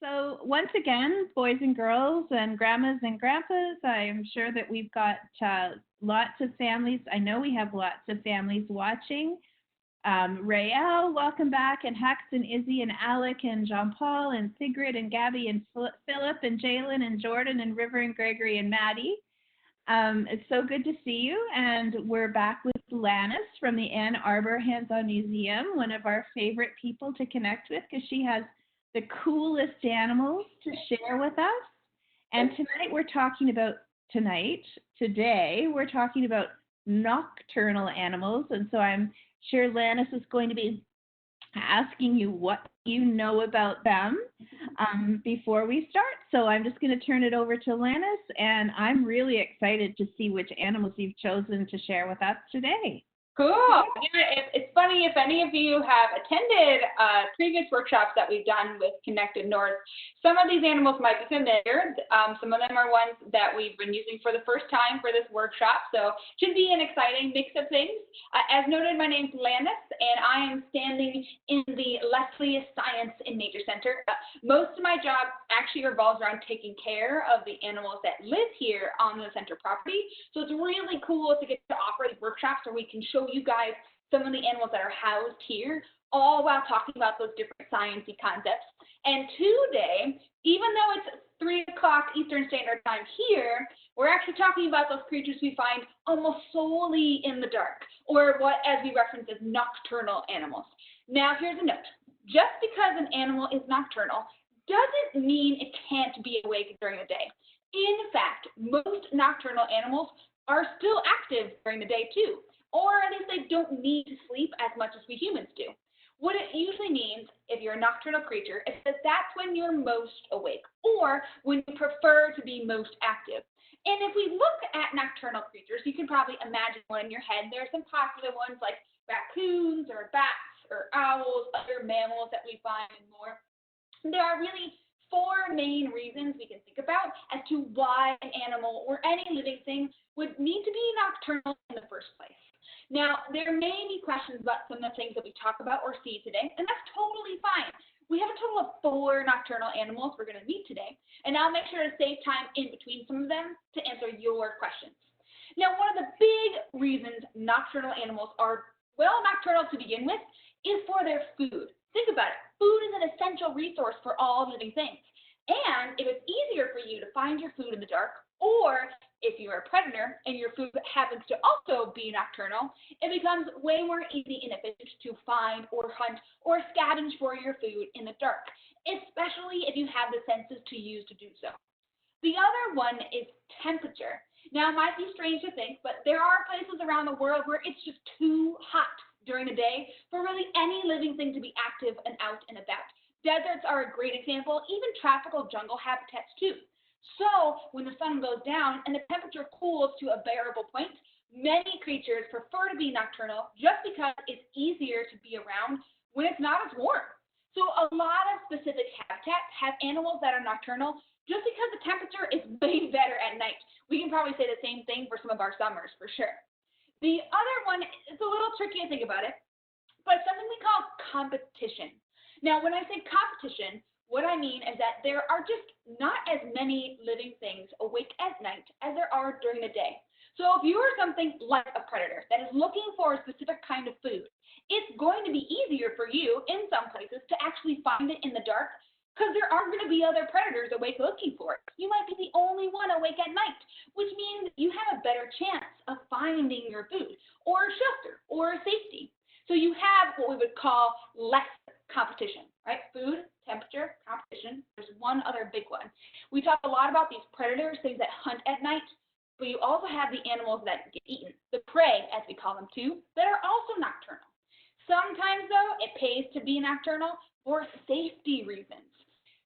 So once again, boys and girls and grandmas and grandpas, I am sure that we've got lots of families. I know we have lots of families watching. Rael, welcome back, and Hex and Izzy and Alec and Jean Paul and Sigrid and Gabby and Philip and Jalen and Jordan and River and Gregory and Maddie. It's so good to see you, and we're back with Lannis from the Ann Arbor Hands-On Museum, one of our favorite people to connect with because she has the coolest animals to share with us. And today we're talking about nocturnal animals, and so I'm sure Lannis is going to be asking you what you know about them before we start. So I'm just going to turn it over to Lannis, and I'm really excited to see which animals you've chosen to share with us today. Cool. Yeah, it's funny, if any of you have attended previous workshops that we've done with Connected North, some of these animals might be familiar. Some of them are ones that we've been using for the first time for this workshop, so should be an exciting mix of things. As noted, my name's Lannis, and I am standing in the Leslie Science and Nature Center. Most of my job actually revolves around taking care of the animals that live here on the center property, so it's really cool to get to offer these workshops where we can show you guys some of the animals that are housed here, all while talking about those different sciencey concepts. And today, even though it's 3 o'clock Eastern Standard Time here, we're actually talking about those creatures we find almost solely in the dark, or what, as we reference, as nocturnal animals. Now, here's a note. Just because an animal is nocturnal doesn't mean it can't be awake during the day. In fact, most nocturnal animals are still active during the day too, or at least they don't need to sleep as much as we humans do. What it usually means, if you're a nocturnal creature, is that that's when you're most awake, or when you prefer to be most active. And if we look at nocturnal creatures, you can probably imagine one in your head. There are some popular ones like raccoons or bats or owls, other mammals that we find and more. There are really 4 main reasons we can think about as to why an animal or any living thing would need to be nocturnal in the first place. Now, there may be questions about some of the things that we talk about or see today, and that's totally fine. We have a total of 4 nocturnal animals we're going to meet today, and I'll make sure to save time in between some of them to answer your questions. Now, one of the big reasons nocturnal animals are, well, nocturnal to begin with, is for their food. Think about it. Food is an essential resource for all living things. And if it's easier for you to find your food in the dark, or if you're a predator and your food happens to also be nocturnal, it becomes way more easy and efficient to find or hunt or scavenge for your food in the dark, especially if you have the senses to use to do so. The other one is temperature. Now, it might be strange to think, but there are places around the world where it's just too hot during the day for really any living thing to be active and out and about. Deserts are a great example, even tropical jungle habitats too. So when the sun goes down and the temperature cools to a bearable point, many creatures prefer to be nocturnal just because it's easier to be around when it's not as warm. So a lot of specific habitats have animals that are nocturnal just because the temperature is way better at night. We can probably say the same thing for some of our summers for sure. The other one is a little tricky to think about it, but it's something we call competition. Now, when I say competition, what I mean is that there are just not as many living things awake at night as there are during the day. So if you are something like a predator that is looking for a specific kind of food, it's going to be easier for you in some places to actually find it in the dark because there aren't going to be other predators awake looking for it. You might be the only one awake at night, which means you have a better chance of finding your food or shelter or safety. So you have what we would call less competition, right? Food, temperature, competition. There's one other big one. We talk a lot about these predators, things that hunt at night, but you also have the animals that get eaten, the prey, as we call them too, that are also nocturnal. Sometimes, though, it pays to be nocturnal for safety reasons.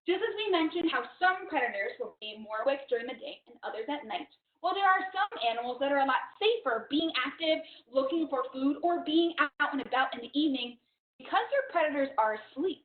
Just as we mentioned how some predators will be more awake during the day and others at night, well, there are some animals that are a lot safer being active, looking for food, or being out and about in the evening because their predators are asleep.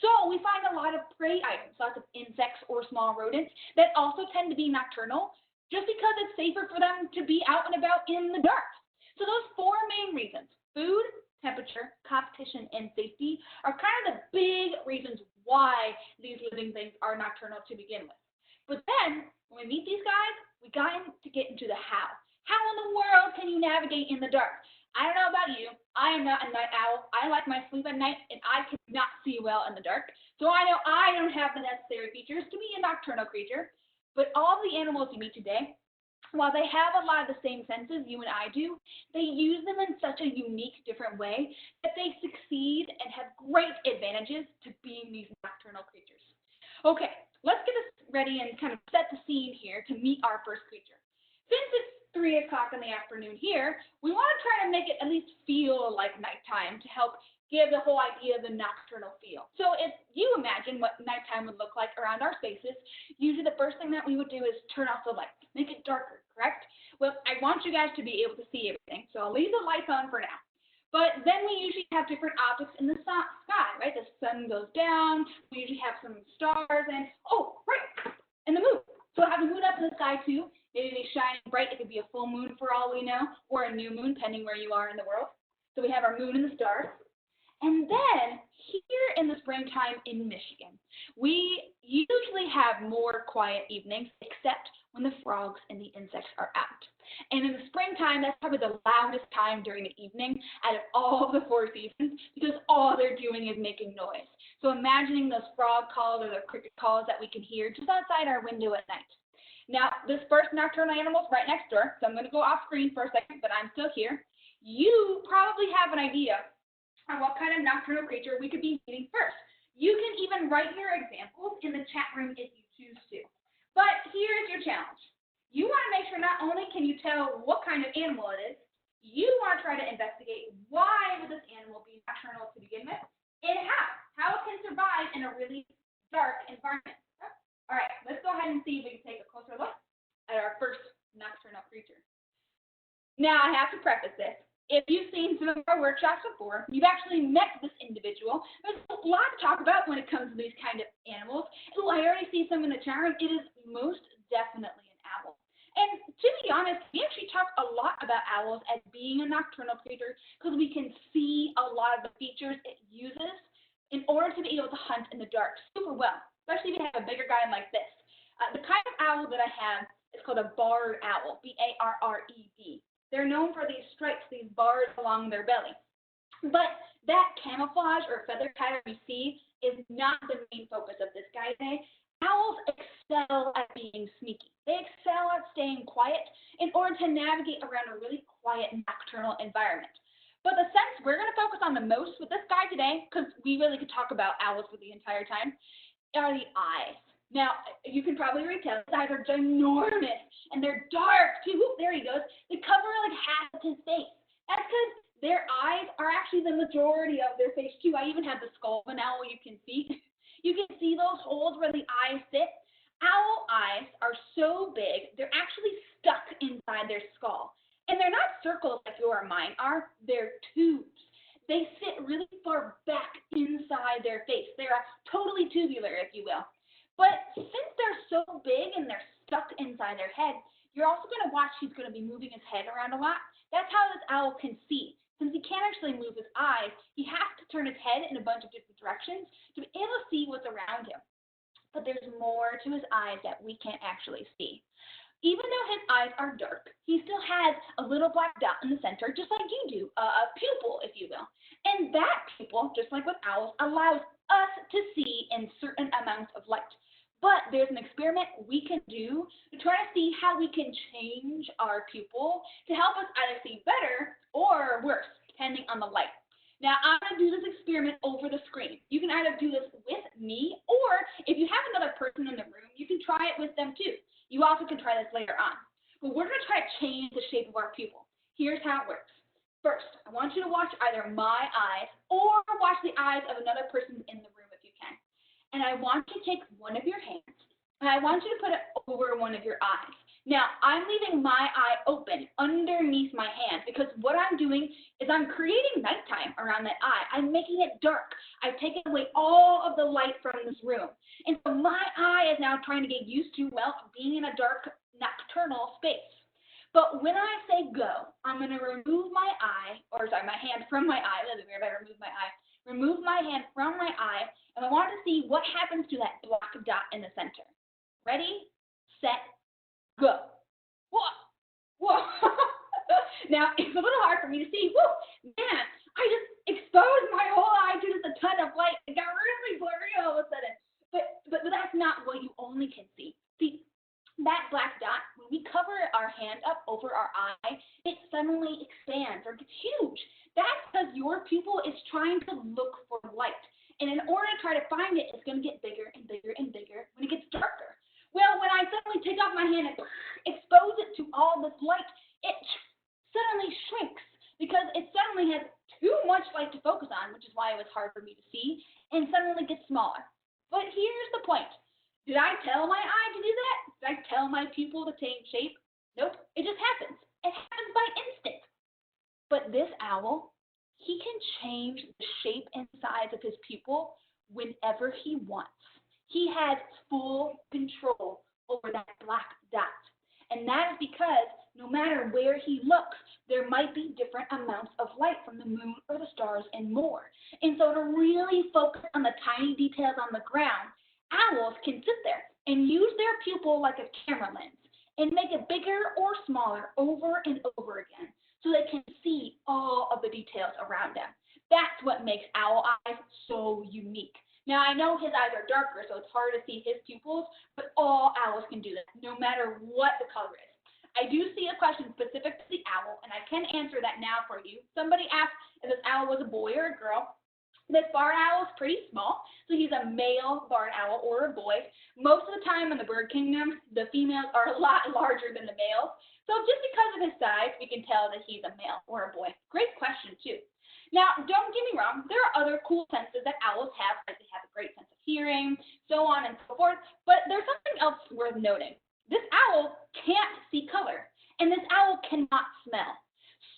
So we find a lot of prey items, lots of insects or small rodents that also tend to be nocturnal just because it's safer for them to be out and about in the dark. So those 4 main reasons, food, temperature, competition, and safety, are kind of the big reasons why these living things are nocturnal to begin with. But then, when we meet these guys, we got to get into the how. How in the world can you navigate in the dark? I don't know about you. I am not a night owl. I like my sleep at night, and I cannot see well in the dark. So I know I don't have the necessary features to be a nocturnal creature. But all the animals you meet today, while they have a lot of the same senses you and I do, they use them in such a unique, different way that they succeed and have great advantages to being these nocturnal creatures. Okay, let's get us ready and kind of set the scene here to meet our first creature. Since it's 3 o'clock in the afternoon here, we want to try to make it at least feel like nighttime to help give the whole idea of the nocturnal feel. So if you imagine what nighttime would look like around our spaces, usually the first thing that we would do is turn off the lights, make it darker, correct? Well, I want you guys to be able to see everything, so I'll leave the lights on for now. But then we usually have different objects in the sky, right? The sun goes down, we usually have some stars, and, oh, right, and the moon. So we'll have the moon up in the sky too. Maybe shining bright. It could be a full moon for all we know, or a new moon, depending where you are in the world. So we have our moon and the stars. And then here in the springtime in Michigan, we usually have more quiet evenings, except when the frogs and the insects are out. And in the springtime, that's probably the loudest time during the evening out of all the 4 seasons, because all they're doing is making noise. So imagining those frog calls or the cricket calls that we can hear just outside our window at night. Now, this first nocturnal animal is right next door, so I'm going to go off screen for a second, but I'm still here. You probably have an idea on what kind of nocturnal creature we could be meeting first. You can even write your examples in the chat room if you choose to. But here is your challenge. You want to make sure not only can you tell what kind of animal it is, you want to try to investigate why would this animal be nocturnal to begin with, and how it can survive in a really dark environment. All right, let's go ahead and see if we can take a closer look at our first nocturnal creature. Now, I have to preface this. If you've seen some of our workshops before, you've actually met this individual. There's a lot to talk about when it comes to these kind of animals. Oh, I already see some in the chat room. It is most definitely an owl. And to be honest, we actually talk a lot about owls as being a nocturnal creature because we can see a lot of the features it uses in order to be able to hunt in the dark super well. Especially if you have a bigger guy like this. The kind of owl that I have is called a barred owl, B-A-R-R-E-D. They're known for these stripes, these bars along their belly. But that camouflage or feather pattern you see is not the main focus of this guy today. Owls excel at being sneaky. They excel at staying quiet in order to navigate around a really quiet nocturnal environment. But the sense we're going to focus on the most with this guy today, because we really could talk about owls for the entire time, are the eyes. Now, you can probably already tell, his eyes are ginormous, and they're dark, too. Oop, there he goes. They cover like half of his face. That's because their eyes are actually the majority of their face, too. I even have the skull of an owl you can see. You can see those holes where the eyes sit. Owl eyes are so big, they're actually stuck inside their skull. And they're not circles like your or mine are, they're tubes. They sit really far back inside their face. They're totally tubular, if you will. But since they're so big and they're stuck inside their head, you're also going to watch he's going to be moving his head around a lot. That's how this owl can see. Since he can't actually move his eyes, he has to turn his head in a bunch of different directions to be able to see what's around him. But there's more to his eyes that we can't actually see. Even though his eyes are dark, he still has a little black dot in the center, just like you do, a pupil, if you will. And that pupil, just like with owls, allows us to see in certain amounts of light. But there's an experiment we can do to try to see how we can change our pupil to help us either see better or worse, depending on the light. Now, I'm going to do this experiment over the screen. You can either do this with me, or if you have another person in the room, you can try it with them too. You also can try this later on. But we're going to try to change the shape of our pupil. Here's how it works. First, I want you to watch either my eyes or watch the eyes of another person in the room if you can. And I want you to take one of your hands, and I want you to put it over one of your eyes. Now, I'm leaving my eye open underneath my hand because what I'm doing is I'm creating nighttime around that eye. I'm making it dark. I've taken away all of the light from this room. And so my eye is now trying to get used to, well, being in a dark nocturnal space. But when I say go, I'm going to remove my eye, or sorry, my hand from my eye. That's weird if I remove my eye. remove my hand from my eye, and I want to see what happens to that black dot in the center. Ready, set, go. Whoa, whoa. Now, it's a little hard for me to see. Whoa, man, I just exposed my whole eye to just a ton of light. It got really blurry all of a sudden. But that's not what you only can see. See, that black dot, when we cover our hand up over our eye, it suddenly expands or gets huge. That's because your pupil is trying to look for light. And in order to try to find it, it's going to get bigger and bigger and bigger when it gets darker. Well, when I suddenly take off my hand and expose it to all this light, it suddenly shrinks because it suddenly has too much light to focus on, which is why it was hard for me to see, and suddenly gets smaller. But here's the point. Did I tell my eye to do that? Did I tell my pupil to change shape? Nope, it just happens. It happens by instinct. But this owl, he can change the shape and size of his pupil whenever he wants. He has full control over that black dot. And that is because no matter where he looks, there might be different amounts of light from the moon or the stars and more. And so to really focus on the tiny details on the ground, owls can sit there and use their pupil like a camera lens and make it bigger or smaller over and over again so they can see all of the details around them. That's what makes owl eyes so unique. Now, I know his eyes are darker, so it's hard to see his pupils, but all owls can do that, no matter what the color is. I do see a question specific to the owl, and I can answer that now for you. Somebody asked if this owl was a boy or a girl. This barred owl is pretty small, so he's a male barred owl or a boy. Most of the time in the bird kingdom, the females are a lot larger than the males. So just because of his size, we can tell that he's a male or a boy. Great question, too. Now, don't get me wrong, there are other cool senses that owls have, like they have a great sense of hearing, so on and so forth, but there's something else worth noting. This owl can't see color, and this owl cannot smell.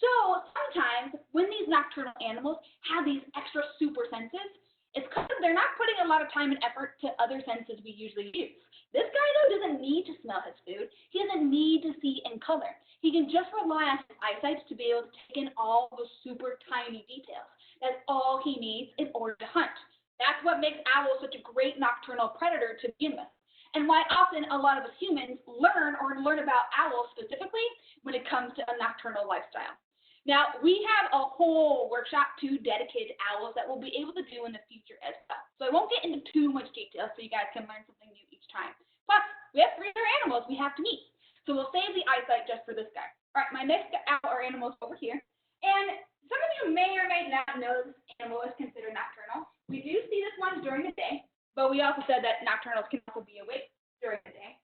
So sometimes when these nocturnal animals have these extra super senses, it's because they're not putting a lot of time and effort to other senses we usually use. This guy, though, doesn't need to smell his food. He doesn't need to see in color. He can just rely on his eyesight to be able to take in all those super tiny details. That's all he needs in order to hunt. That's what makes owls such a great nocturnal predator to begin with, and why often a lot of us humans learn about owls specifically when it comes to a nocturnal lifestyle. Now, we have a whole workshop to dedicated to owls that we'll be able to do in the future as well. So I won't get into too much detail so you guys can learn something new each time. Plus, we have 3 other animals we have to meet. So we'll save the eyesight just for this guy. All right, my next owl or animal is over here. And some of you may or may not know this animal is considered nocturnal. We do see this one during the day, but we also said that nocturnals can also be awake during the day.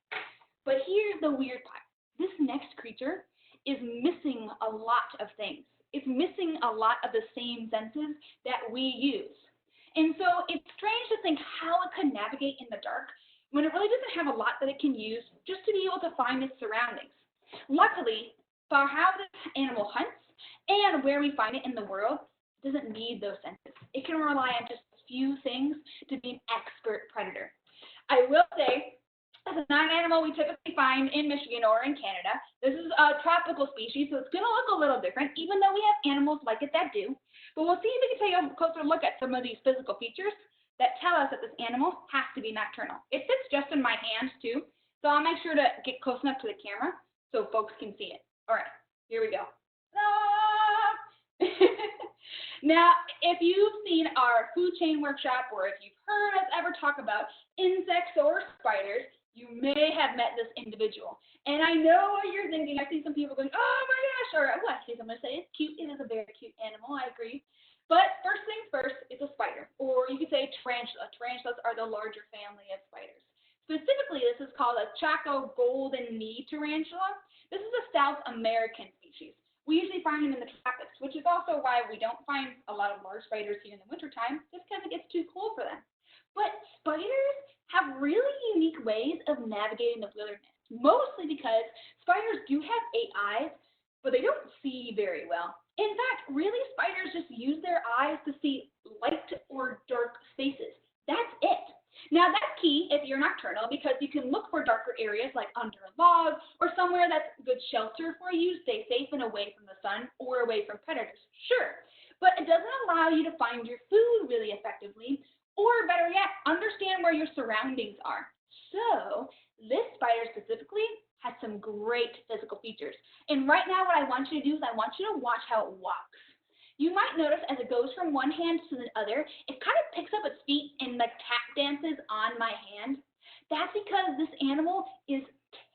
But here's the weird part. This next creature is missing a lot of things. It's missing a lot of the same senses that we use. And so it's strange to think how it could navigate in the dark when it really doesn't have a lot that it can use just to be able to find its surroundings. Luckily, for how this animal hunts and where we find it in the world, it doesn't need those senses. It can rely on just a few things to be an expert predator. I will say, this is not an animal we typically find in Michigan or in Canada. This is a tropical species, so it's going to look a little different, even though we have animals like it that do. But we'll see if we can take a closer look at some of these physical features that tell us that this animal has to be nocturnal. It fits just in my hands, too, so I'll make sure to get close enough to the camera so folks can see it. All right, here we go. Now, if you've seen our food chain workshop or if you've heard us ever talk about insects or spiders, you may have met this individual. And I know what you're thinking. I see some people going, oh my gosh, or what? I'm going to say it's cute. It is a very cute animal. I agree. But first things first, it's a spider, or you could say tarantula. Tarantulas are the larger family of spiders. Specifically, this is called a Chaco golden knee tarantula. This is a South American species. We usually find them in the tropics, which is also why we don't find a lot of large spiders here in the wintertime, just because it gets too cold for them. But spiders have really unique ways of navigating the wilderness, mostly because spiders do have 8 eyes, but they don't see very well. In fact, really, spiders just use their eyes to see light or dark spaces. That's it. Now, that's key if you're nocturnal because you can look for darker areas like under a log or somewhere that's good shelter for you, stay safe and away from the sun or away from predators. Sure. but it doesn't allow you to find your food really effectively, or better yet, understand where your surroundings are. So this spider specifically has some great physical features. And right now what I want you to do is I want you to watch how it walks. You might notice as it goes from one hand to the other, it kind of picks up its feet and like tap dances on my hand. That's because this animal is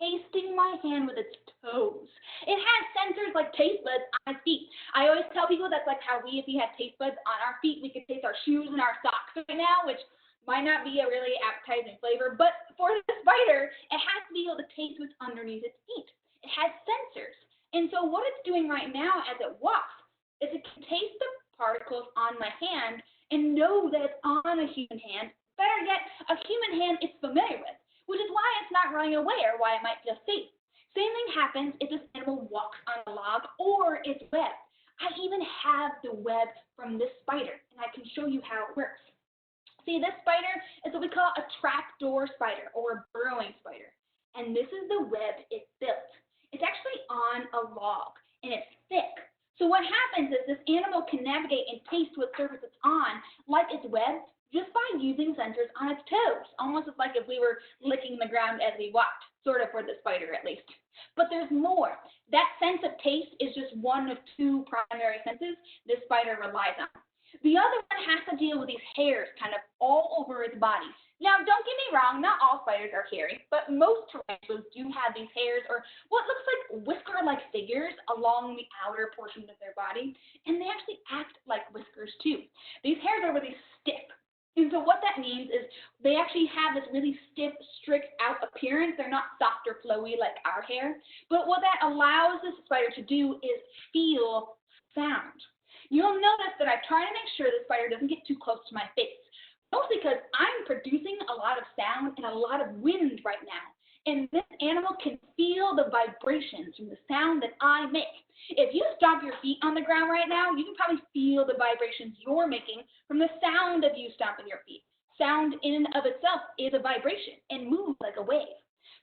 tasting my hand with its toes. It has sensors like taste buds on its feet. I always tell people that's like how if we had taste buds on our feet, we could taste our shoes and our socks right now, which might not be a really appetizing flavor, but for the spider, it has to be able to taste what's underneath its feet. It has sensors. And so what it's doing right now as it walks is it can taste the particles on my hand and know that it's on a human hand. Better yet, a human hand it's familiar with, which is why it's not running away or why it might feel safe. Same thing happens if this animal walks on a log or its web. I even have the web from this spider, and I can show you how it works. See, this spider is what we call a trapdoor spider or a burrowing spider, and this is the web it built. It's actually on a log, and it's thick. So what happens is this animal can navigate and taste what surface it's on, like its web, just by using sensors on its toes, almost like if we were licking the ground as we walked, sort of for the spider at least. But there's more. That sense of taste is just one of two primary senses this spider relies on. The other one has to deal with these hairs kind of all over its body. Now, don't get me wrong, not all spiders are hairy, but most tarantulas do have these hairs or what looks like whisker-like figures along the outer portion of their body, and they actually act like whiskers too. These hairs are really stiff. And so what that means is they actually have this really stiff, strict out appearance. They're not soft or flowy like our hair. But what that allows this spider to do is feel sound. You'll notice that I try to make sure the spider doesn't get too close to my face, mostly because I'm producing a lot of sound and a lot of wind right now. And this animal can feel the vibrations from the sound that I make. If you stomp your feet on the ground right now, you can probably feel the vibrations you're making from the sound of you stomping your feet. Sound in and of itself is a vibration and moves like a wave.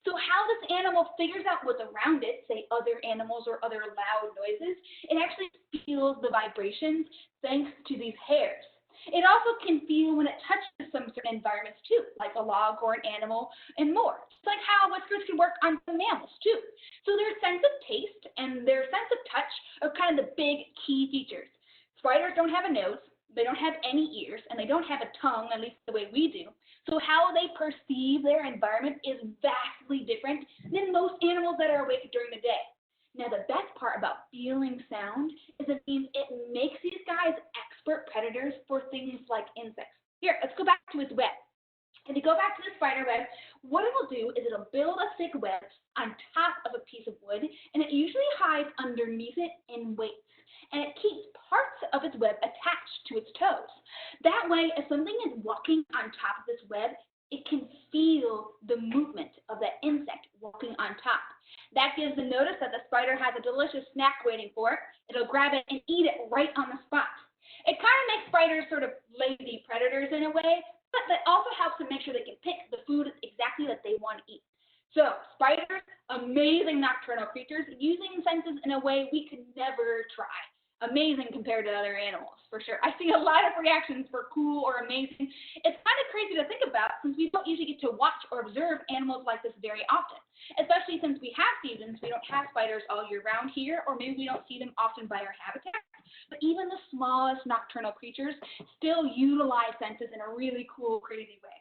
So how this animal figures out what's around it, say other animals or other loud noises, it actually feels the vibrations thanks to these hairs. It also can feel when it touches some certain environments too, like a log or an animal and more. It's like how whiskers can work on some mammals too. So their sense of taste and their sense of touch are kind of the big key features. Spiders don't have a nose, they don't have any ears, and they don't have a tongue, at least the way we do. So how they perceive their environment is vastly different than most animals that are awake during the day. Now, the best part about feeling sound is it means it makes these guys expert predators for things like insects. Here, let's go back to its web. If you go back to the spider web, what it will do is it'll build a thick web on top of a piece of wood, and it usually hides underneath it and waits. And it keeps parts of its web attached to its toes. That way, if something is walking on top of this web, it can feel the movement of that insect walking on top. That gives the notice that the spider has a delicious snack waiting for it. It'll grab it and eat it right on the spot. It kind of makes spiders sort of lazy predators in a way, but that also helps them make sure they can pick the food exactly that they want to eat. So spiders, amazing nocturnal creatures, using senses in a way we could never try. Amazing compared to other animals, for sure. I see a lot of reactions for cool or amazing. It's kind of crazy to think about since we don't usually get to watch or observe animals like this very often, especially since we have seasons. We don't have spiders all year round here, or maybe we don't see them often by our habitat. But even the smallest nocturnal creatures still utilize senses in a really cool, crazy way.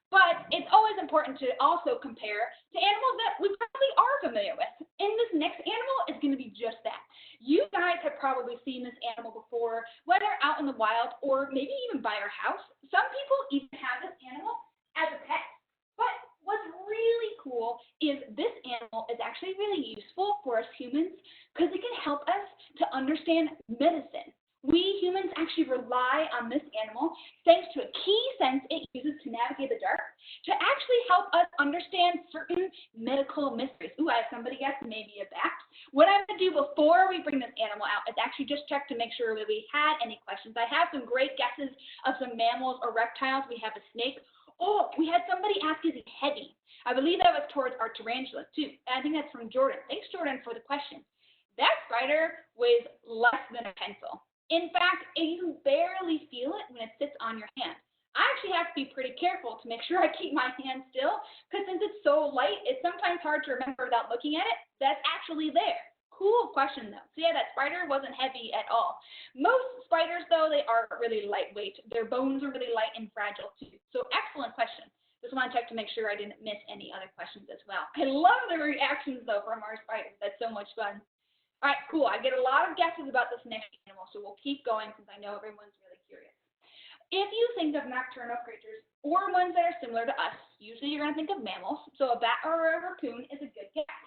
But it's always important to also compare to animals that we probably are familiar with. And this next animal is going to be just that. You guys have probably seen this animal before, whether out in the wild or maybe even by our house. Some people even have this animal as a pet. But what's really cool is this animal is actually really useful for us humans because it can help us to understand medicine. We humans actually rely on this animal thanks to a key sense it uses to navigate the dark to actually help us understand certain medical mysteries. Ooh, I have somebody guess, maybe a bat. What I'm going to do before we bring this animal out is actually just check to make sure that we had any questions. I have some great guesses of some mammals or reptiles. We have a snake. Oh, we had somebody ask, is he heavy? I believe that was towards our tarantulas too. I think that's from Jordan. Thanks, Jordan, for the question. That spider weighs less than a pencil. In fact, you barely feel it when it sits on your hand. I actually have to be pretty careful to make sure I keep my hand still, because since it's so light, it's sometimes hard to remember without looking at it that's actually there. Cool question, though. So yeah, that spider wasn't heavy at all. Most spiders, though, they are really lightweight. Their bones are really light and fragile, too. So excellent question. Just want to check to make sure I didn't miss any other questions as well. I love the reactions, though, from our spiders. That's so much fun. All right, cool. I get a lot of guesses about this next animal, so we'll keep going since I know everyone's really curious. If you think of nocturnal creatures or ones that are similar to us, usually you're going to think of mammals, so a bat or a raccoon is a good guess.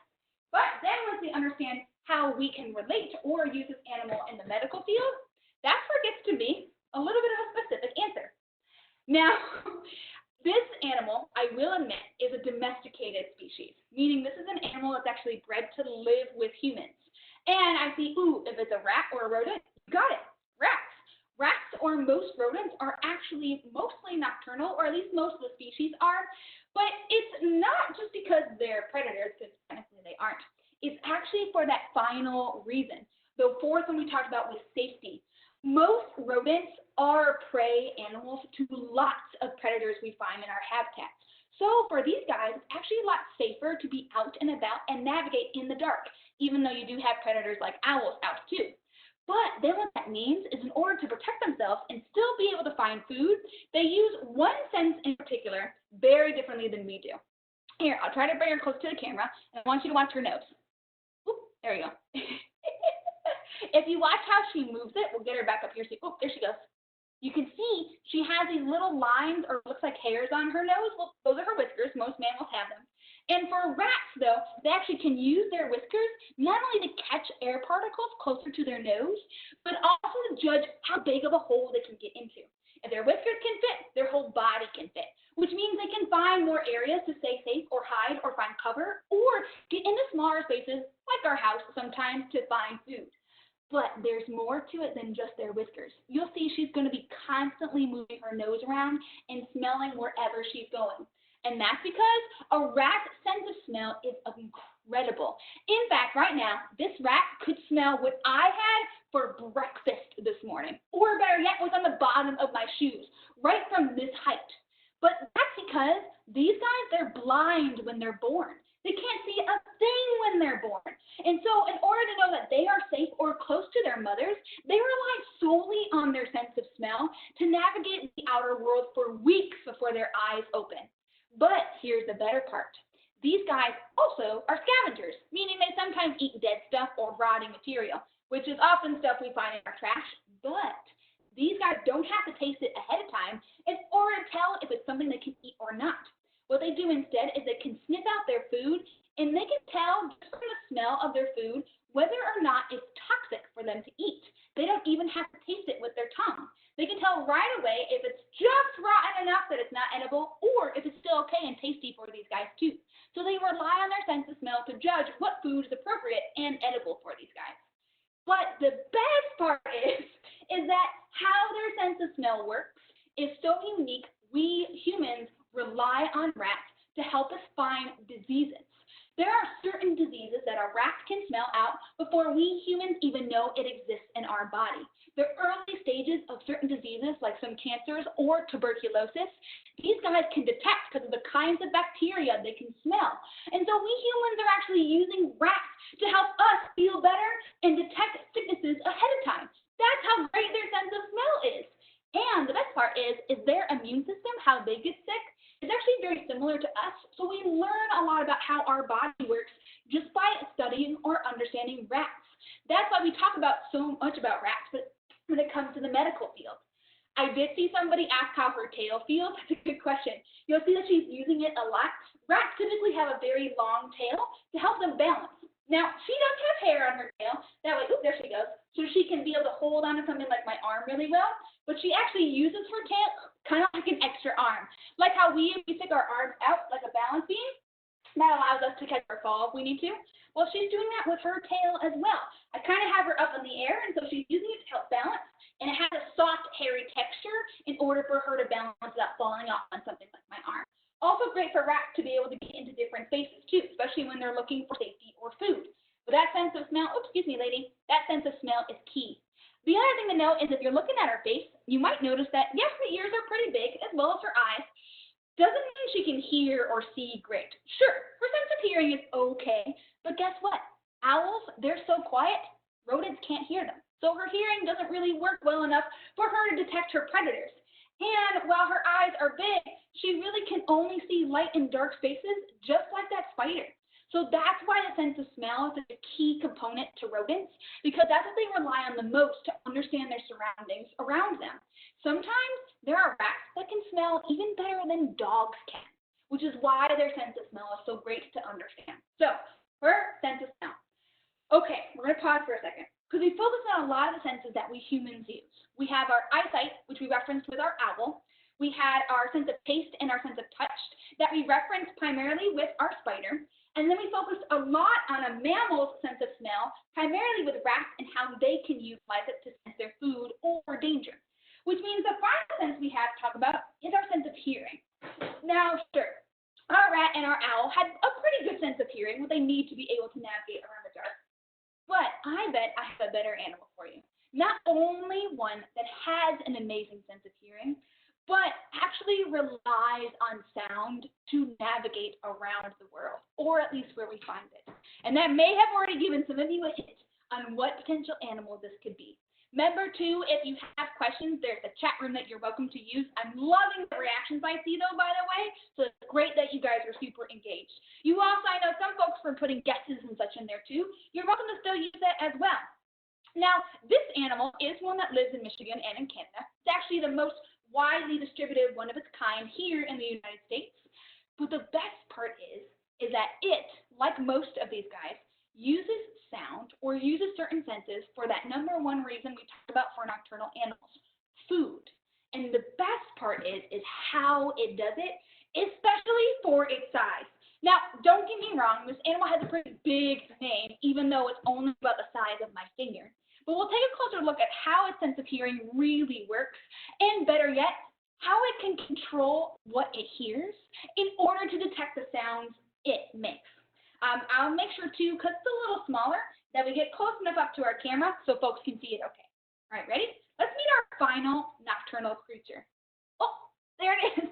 But then once we understand how we can relate or use this animal in the medical field, that's where it gets to be a little bit of a specific answer. Now, this animal, I will admit, is a domesticated species, meaning this is an animal that's actually bred to live with humans. And I see, ooh, if it's a rat or a rodent, you got it, rats. Rats or most rodents are actually mostly nocturnal, or at least most of the species are, but it's not just because they're predators, because technically they aren't. It's actually for that final reason. The fourth one we talked about was safety. Most rodents are prey animals to lots of predators we find in our habitats. So for these guys, it's actually a lot safer to be out and about and navigate in the dark, even though you do have predators like owls out too. But then what that means is in order to protect themselves and still be able to find food, they use one sense in particular very differently than we do. Here, I'll try to bring her close to the camera, and I want you to watch her nose. Oop, there you go. If you watch how she moves it, we'll get her back up here. Oh, there she goes. You can see she has these little lines or looks like hairs on her nose. Well, those are her whiskers. Most mammals have them. And for rats, though, they actually can use their whiskers not only to catch air particles closer to their nose, but also to judge how big of a hole they can get into. If their whiskers can fit, their whole body can fit, which means they can find more areas to stay safe or hide or find cover or get into smaller spaces like our house sometimes to find food. But there's more to it than just their whiskers. You'll see she's going to be constantly moving her nose around and smelling wherever she's going. And that's because a rat's sense of smell is incredible. In fact, right now, this rat could smell what I had for breakfast this morning. Or better yet, what's on the bottom of my shoes, right from this height. But that's because these guys, they're blind when they're born. They can't see a thing when they're born. And so in order to know that they are safe or close to their mothers, they rely solely on their sense of smell to navigate the outer world for weeks before their eyes open. But here's the better part. These guys also are scavengers, meaning they sometimes eat dead stuff or rotting material, which is often stuff we find in our trash. But these guys don't have to taste it ahead of time in order to tell if it's something they can eat or not. What they do instead is they can sniff out their food, and they can tell just from the smell of their food whether or not it's toxic for them to eat. They don't even have to taste it with their tongue. They can tell right away if it's just rotten enough that it's not edible, or if it's still okay and tasty for these guys too. So they rely on their sense of smell to judge what food is appropriate and edible for these guys. But the best part is that how their sense of smell works is so unique, we humans rely on rats to help us find diseases. There are certain diseases that our rats can smell out before we humans even know it exists in our body. The early stages of certain diseases, like some cancers or tuberculosis, these guys can detect because of the kinds of bacteria they can smell. And so we humans are actually using rats to help us feel better and detect sicknesses ahead of time. That's how great their sense of smell is. And the best part is their immune system, how they get sick, is actually very similar to us. So we learn a lot about how our body works just by studying or understanding rats. That's why we talk about so much about rats, but when it comes to the medical field. I did see somebody ask how her tail feels. That's a good question. You'll see that she's using it a lot. Rats typically have a very long tail to help them balance. Now, she does have hair on her tail. That way, oop, there she goes. So she can be able to hold on to something like my arm really well. But she actually uses her tail kind of like an extra arm. Like how we stick our arms out like a balance beam. That allows us to catch our fall if we need to. Well, she's doing that with her tail as well. I kind of have her up in the air, and so she's using it to help balance. And it has a soft, hairy texture in order for her to balance without falling off on something like my arm. Also great for rats to be able to get into different spaces too, especially when they're looking for safety or food. But that sense of smell, oops, excuse me, lady, that sense of smell is key. The other thing to note is if you're looking at her face, you might notice that, yes, the ears are pretty big as well as her eyes. Doesn't mean she can hear or see great. Sure, her sense of hearing is okay, but guess what? Owls, they're so quiet, rodents can't hear them. So her hearing doesn't really work well enough for her to detect her predators. And while her eyes are big, she really can only see light and dark spaces, just like that spider. So that's why the sense of smell is a key component to rodents, because that's what they rely on the most to understand their surroundings around them. Sometimes there are rats that can smell even better than dogs can, which is why their sense of smell is so great to understand. So, her sense of smell. Okay, we're going to pause for a second, because we focus on a lot of the senses that we humans use. We have our eyesight, which we referenced with our owl. We had our sense of taste and our sense of touch that we referenced primarily with our spider. And then we focused a lot on a mammal's sense of smell, primarily with rats and how they can utilize it to sense their food or danger. Which means the final sense we have to talk about is our sense of hearing. Now, sure, our rat and our owl had a pretty good sense of hearing, what they need to be able to navigate around the dark. But I bet I have a better animal for you. Not only one that has an amazing sense of hearing, but actually relies on sound to navigate around the world, or at least where we find it. And that may have already given some of you a hint on what potential animal this could be. Remember, too, if you have questions, there's a chat room that you're welcome to use. I'm loving the reactions I see, though, by the way, so it's great that you guys are super engaged. You also, I know some folks were putting guesses and such in there, too. You're welcome to still use that as well. Now, this animal is one that lives in Michigan and in Canada. It's actually the most widely distributed one of its kind here in the United States. But the best part is that it, like most of these guys, uses sound or uses certain senses for that number one reason we talked about for nocturnal animals, food. And the best part is how it does it, especially for its size. Now, don't get me wrong, this animal has a pretty big name, even though it's only about the size of my finger. But we'll take a closer look at how its sense of hearing really works, and better yet, how it can control what it hears in order to detect the sounds it makes. I'll make sure too, because it's a little smaller, that we get close enough up to our camera so folks can see it okay. All right, ready? Let's meet our final nocturnal creature. Oh, there it is.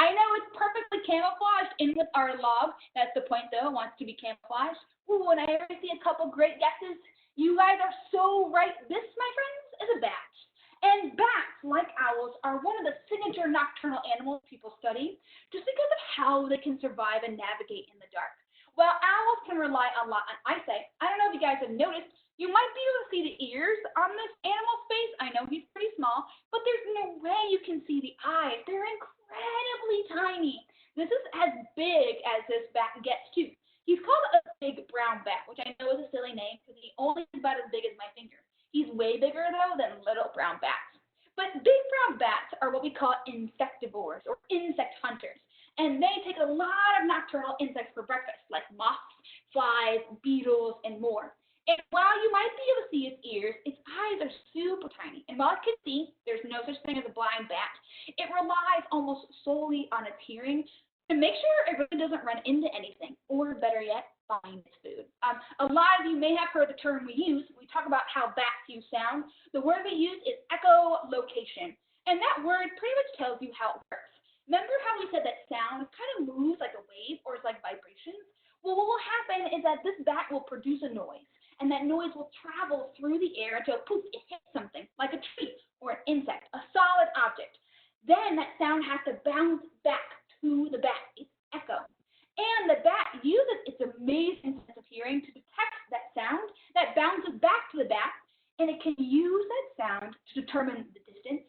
I know it's perfectly camouflaged in with our log. That's the point, though. It wants to be camouflaged. Ooh, and I already see a couple great guesses. You guys are so right. This, my friends, is a bat. And bats, like owls, are one of the signature nocturnal animals people study just because of how they can survive and navigate in the dark. While owls can rely a lot on eyesight, I don't know if you guys have noticed, you might be able to see the ears on this animal's face. I know he's pretty small, but there's no way you can see the eyes. They're incredibly tiny. This is as big as this bat gets, too. He's called a big brown bat, which I know is a silly name because he only is about as big as my finger. He's way bigger, though, than little brown bats. But big brown bats are what we call insectivores, or insect hunters. And they take a lot of nocturnal insects for breakfast, like moths, flies, beetles, and more. And while you might be able to see its ears, its eyes are super tiny. And while it can see, there's no such thing as a blind bat. It relies almost solely on its hearing to make sure it really doesn't run into anything, or better yet, find its food. A lot of you may have heard the term we use. We talk about how bats use sound. The word we use is echolocation. And that word pretty much tells you how it works. Remember how we said that sound kind of moves like a wave or is like vibrations? Well, what will happen is that this bat will produce a noise, and that noise will travel through the air until poof, it hits something like a tree or an insect, a solid object. Then that sound has to bounce back to the bat, its echo. And the bat uses its amazing sense of hearing to detect that sound that bounces back to the bat, and it can use that sound to determine the distance,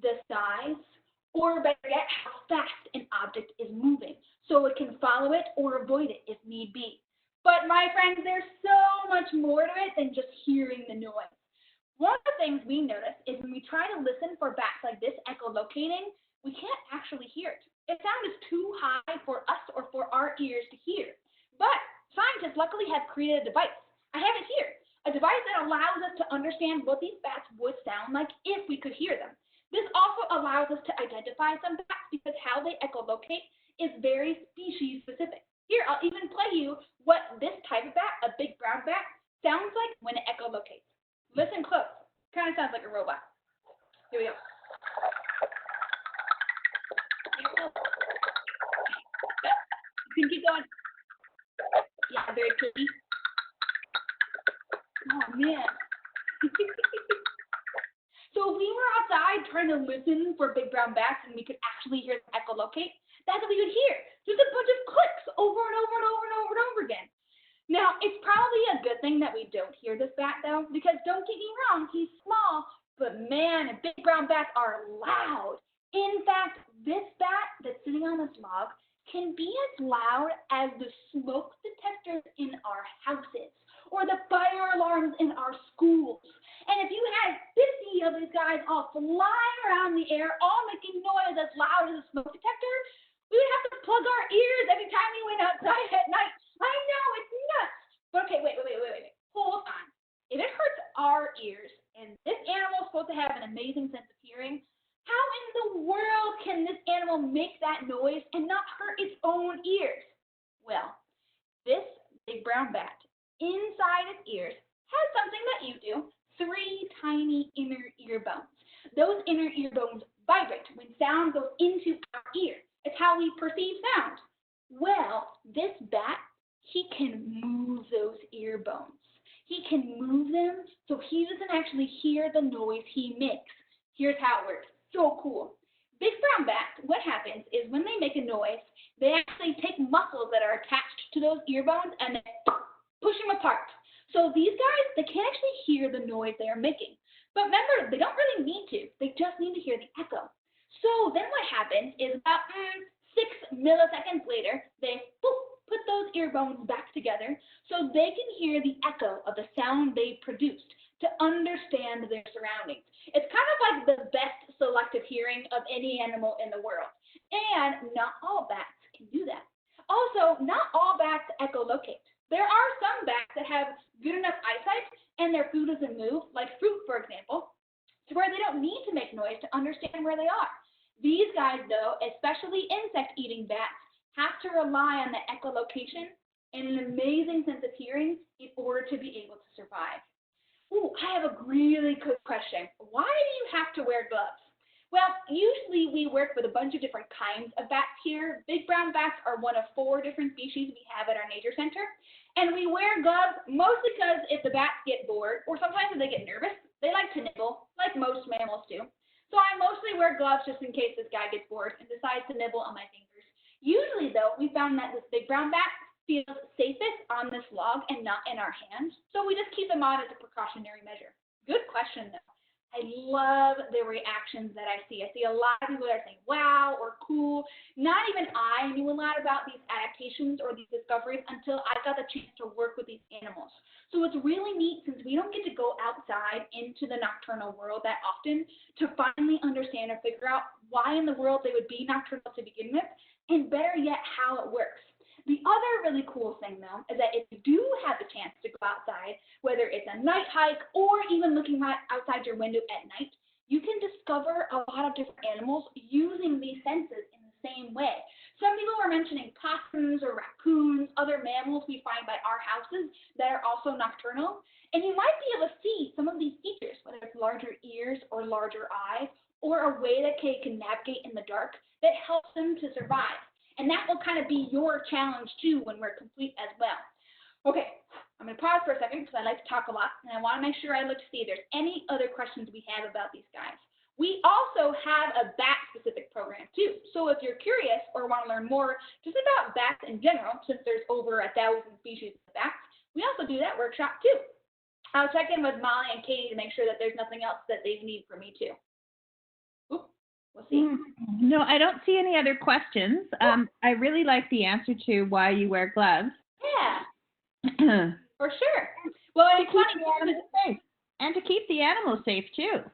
the size, or better yet, how fast an object is moving, so it can follow it or avoid it if need be. But my friends, there's so much more to it than just hearing the noise. One of the things we notice is when we try to listen for bats like this echolocating, we can't actually hear it. Its sound is too high for us or for our ears to hear. But scientists luckily have created a device. I have it here, a device that allows us to understand what these bats would sound like if we could hear them. This also allows us to identify some bats because how they echolocate is very species specific. Here, I'll even play you what this type of bat, a big brown bat, sounds like when it echolocates. Listen close. Kind of sounds like keep going. Yeah, very tricky. Oh, man. So if we were outside trying to listen for big brown bats and we could actually hear them echolocate, that's what we would hear. Just a bunch of clicks over and over and over and over and over again. Now, it's probably a good thing that we don't hear this bat, though, because don't get me wrong, he's small, but man, big brown bats are loud. In fact, this bat that's sitting on this log can be as loud as the smoke detectors in our houses or the fire alarms in our schools. And if you had 50 of these guys all flying around the air, all making noise as loud as a smoke detector, we would have to plug our ears every time we went outside at night. I know, it's nuts. But okay, wait. Hold on. If it hurts our ears, and this animal is supposed to have an amazing sense of hearing, how in the world can this animal make that noise and not hurt its own ears? Well, this big brown bat, inside its ears, has something that you do, 3 tiny inner ear bones. Those inner ear bones vibrate when sound goes into our ear. It's how we perceive sound. Well, this bat, he can move those ear bones. He can move them so he doesn't actually hear the noise he makes. Here's how it works. So cool. Big brown bats, what happens is when they make a noise, they actually take muscles that are attached to those ear bones and they push them apart. So these guys, they can't actually hear the noise they are making. But remember, they don't really need to. They just need to hear the echo. So then what happens is about 6 milliseconds later, they put those ear bones back together so they can hear the echo of the sound they produced to understand their surroundings. It's kind of like the best selective hearing of any animal in the world. And not all bats can do that. Also, not all bats echolocate. There are some bats that have good enough eyesight and their food doesn't move, like fruit, for example, to where they don't need to make noise to understand where they are. These guys, though, especially insect-eating bats, have to rely on the echolocation and an amazing sense of hearing in order to be able to survive. Ooh, I have a really good question. Why do you have to wear gloves? Well, usually we work with a bunch of different kinds of bats here. Big brown bats are one of 4 different species we have at our nature center. And we wear gloves mostly because if the bats get bored, or sometimes if they get nervous, they like to nibble, like most mammals do. So I mostly wear gloves just in case this guy gets bored and decides to nibble on my fingers. Usually, though, we found that this big brown bat feels safest on this log and not in our hands, so we just keep them on as a precautionary measure. Good question, though. I love the reactions that I see. I see a lot of people that are saying, wow, or cool. Not even I knew a lot about these adaptations or these discoveries until I got the chance to work with these animals. So it's really neat since we don't get to go outside into the nocturnal world that often to finally understand or figure out why in the world they would be nocturnal to begin with, and better yet, how it works. The other really cool thing, though, is that if you do have the chance to go outside, whether it's a night hike or even looking right outside your window at night, you can discover a lot of different animals using these senses in the same way. Some people were mentioning possums or raccoons, other mammals we find by our houses that are also nocturnal, and you might be able to see some of these features, whether it's larger ears or larger eyes, or a way that they can navigate in the dark that helps them to survive. And that will kind of be your challenge, too, when we're complete as well. Okay, I'm going to pause for a second because I like to talk a lot, and I want to make sure I look to see if there's any other questions we have about these guys. We also have a bat-specific program, too. So if you're curious or want to learn more just about bats in general, since there's over 1,000 species of bats, we also do that workshop, too. I'll check in with Molly and Katie to make sure that there's nothing else that they need from me, too. We'll see. No, I don't see any other questions. I really like the answer to why you wear gloves. Yeah, for sure. Well, and it's funny. And to keep the animals safe, too.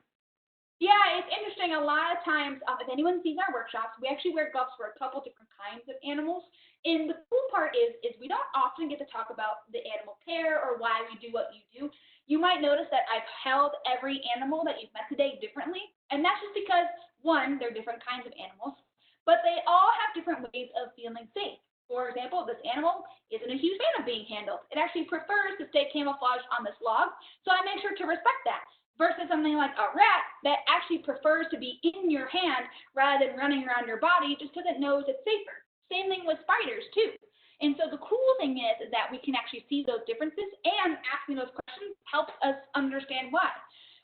Yeah, it's interesting. A lot of times, if anyone sees our workshops, we actually wear gloves for a couple different kinds of animals. And the cool part is we don't often get to talk about the animal care or why we do what you do. You might notice that I've held every animal that you've met today differently. And that's just because, one, they're different kinds of animals, but they all have different ways of feeling safe. For example, this animal isn't a huge fan of being handled. It actually prefers to stay camouflaged on this log, so I make sure to respect that. Versus something like a rat that actually prefers to be in your hand rather than running around your body just because it knows it's safer. Same thing with spiders, too. thing is that we can actually see those differences, and asking those questions helps us understand why.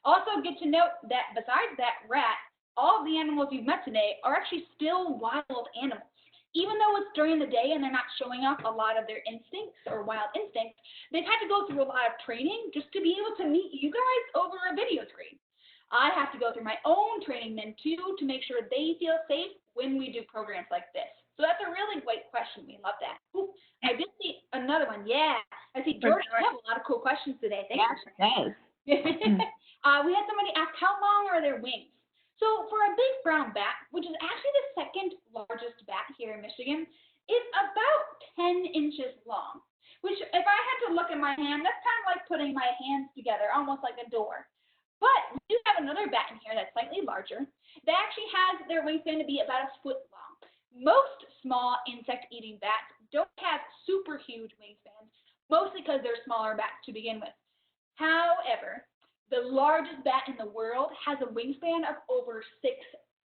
Also, get to note that besides that rat, all of the animals you've met today are actually still wild animals. Even though it's during the day and they're not showing off a lot of their instincts or wild instincts, they've had to go through a lot of training just to be able to meet you guys over a video screen. I have to go through my own training then too to make sure they feel safe when we do programs like this. So that's a really great question. We love that. Ooh, I did see another one. Yeah. I see George, you have a lot of cool questions today. Thank you. Yes. We had somebody ask, how long are their wings? So for a big brown bat, which is actually the second largest bat here in Michigan, is about 10 inches long, which if I had to look at my hand, that's kind of like putting my hands together, almost like a door. But we do have another bat in here that's slightly larger. That actually has their wingspan to be about a foot long. Most small insect-eating bats don't have super huge wingspans, mostly because they're smaller bats to begin with. However, the largest bat in the world has a wingspan of over 6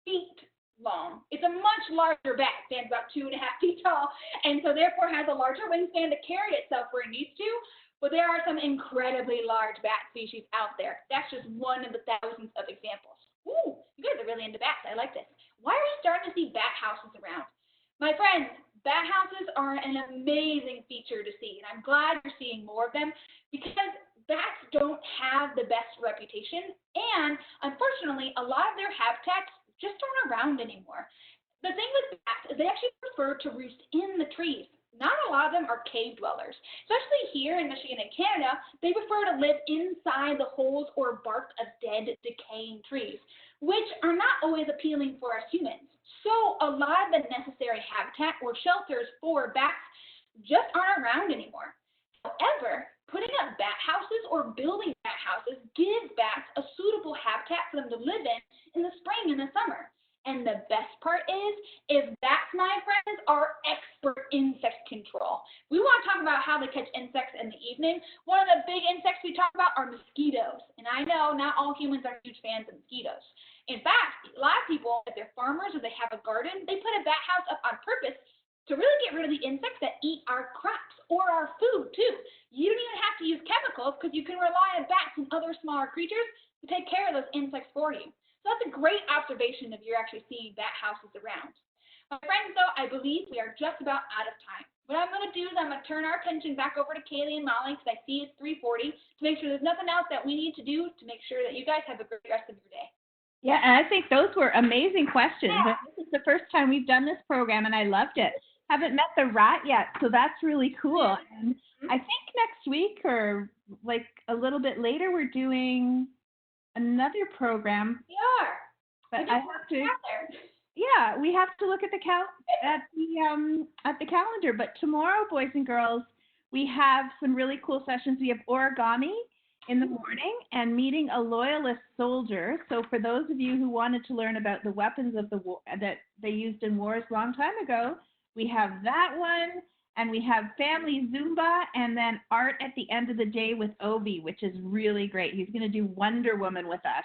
feet long. It's a much larger bat, stands about 2.5 feet tall, and so therefore has a larger wingspan to carry itself where it needs to. But there are some incredibly large bat species out there. That's just one of the thousands of examples. Ooh, you guys are really into bats. I like this. Why are we starting to see bat houses around? My friends, bat houses are an amazing feature to see, and I'm glad you're seeing more of them because bats don't have the best reputation, and unfortunately, a lot of their habitats just aren't around anymore. The thing with bats is they actually prefer to roost in the trees. Not a lot of them are cave dwellers. Especially here in Michigan and Canada, they prefer to live inside the holes or bark of dead, decaying trees, which are not always appealing for us humans. So a lot of the necessary habitat or shelters for bats just aren't around anymore. However, putting up bat houses or building bat houses gives bats a suitable habitat for them to live in the spring and the summer. And the best part is bats, my friends, are expert insect control. We want to talk about how they catch insects in the evening. One of the big insects we talk about are mosquitoes. And I know not all humans are huge fans of mosquitoes. In fact, a lot of people, if they're farmers or they have a garden, they put a bat house up on purpose to really get rid of the insects that eat our crops or our food too. You don't even have to use chemicals because you can rely on bats and other smaller creatures to take care of those insects for you. So that's a great observation if you're actually seeing bat houses around. My friends, though, I believe we are just about out of time. What I'm going to do is I'm going to turn our attention back over to Kaylee and Molly because I see it's 3:40 to make sure there's nothing else that we need to do to make sure that you guys have a great rest of your day. Yeah, and I think those were amazing questions. Yeah. This is the first time we've done this program, and I loved it. Haven't met the rat yet, so that's really cool. And I think next week or like a little bit later, we're doing another program. We are. But I have to. Yeah, we have to look at the calendar. But tomorrow, boys and girls, we have some really cool sessions. We have origami in the morning and meeting a loyalist soldier. So for those of you who wanted to learn about the weapons of the war that they used in wars a long time ago, we have that one. And we have family Zumba and then art at the end of the day with Obi, which is really great. He's going to do Wonder Woman with us,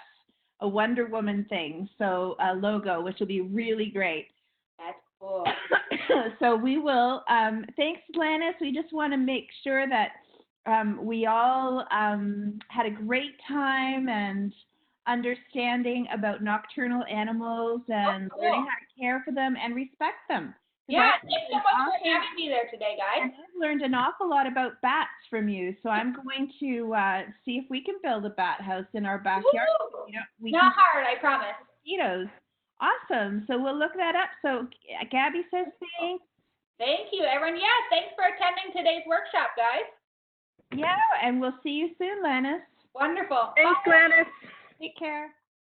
a Wonder Woman thing, so a logo, which will be really great. That's cool. So we will, thanks, Lannis. We just want to make sure that we all had a great time and understanding about nocturnal animals and learning how to care for them and respect them. Yeah, thanks so much for having me there today, guys. And I've learned an awful lot about bats from you, so I'm going to see if we can build a bat house in our backyard. You know, not hard, I promise. Mosquitoes. Awesome. So we'll look that up. So Gabby says thanks. Thank you, everyone. Yeah, thanks for attending today's workshop, guys. Yeah, and we'll see you soon, Lannis. Wonderful. Thanks, Lannis. Take care.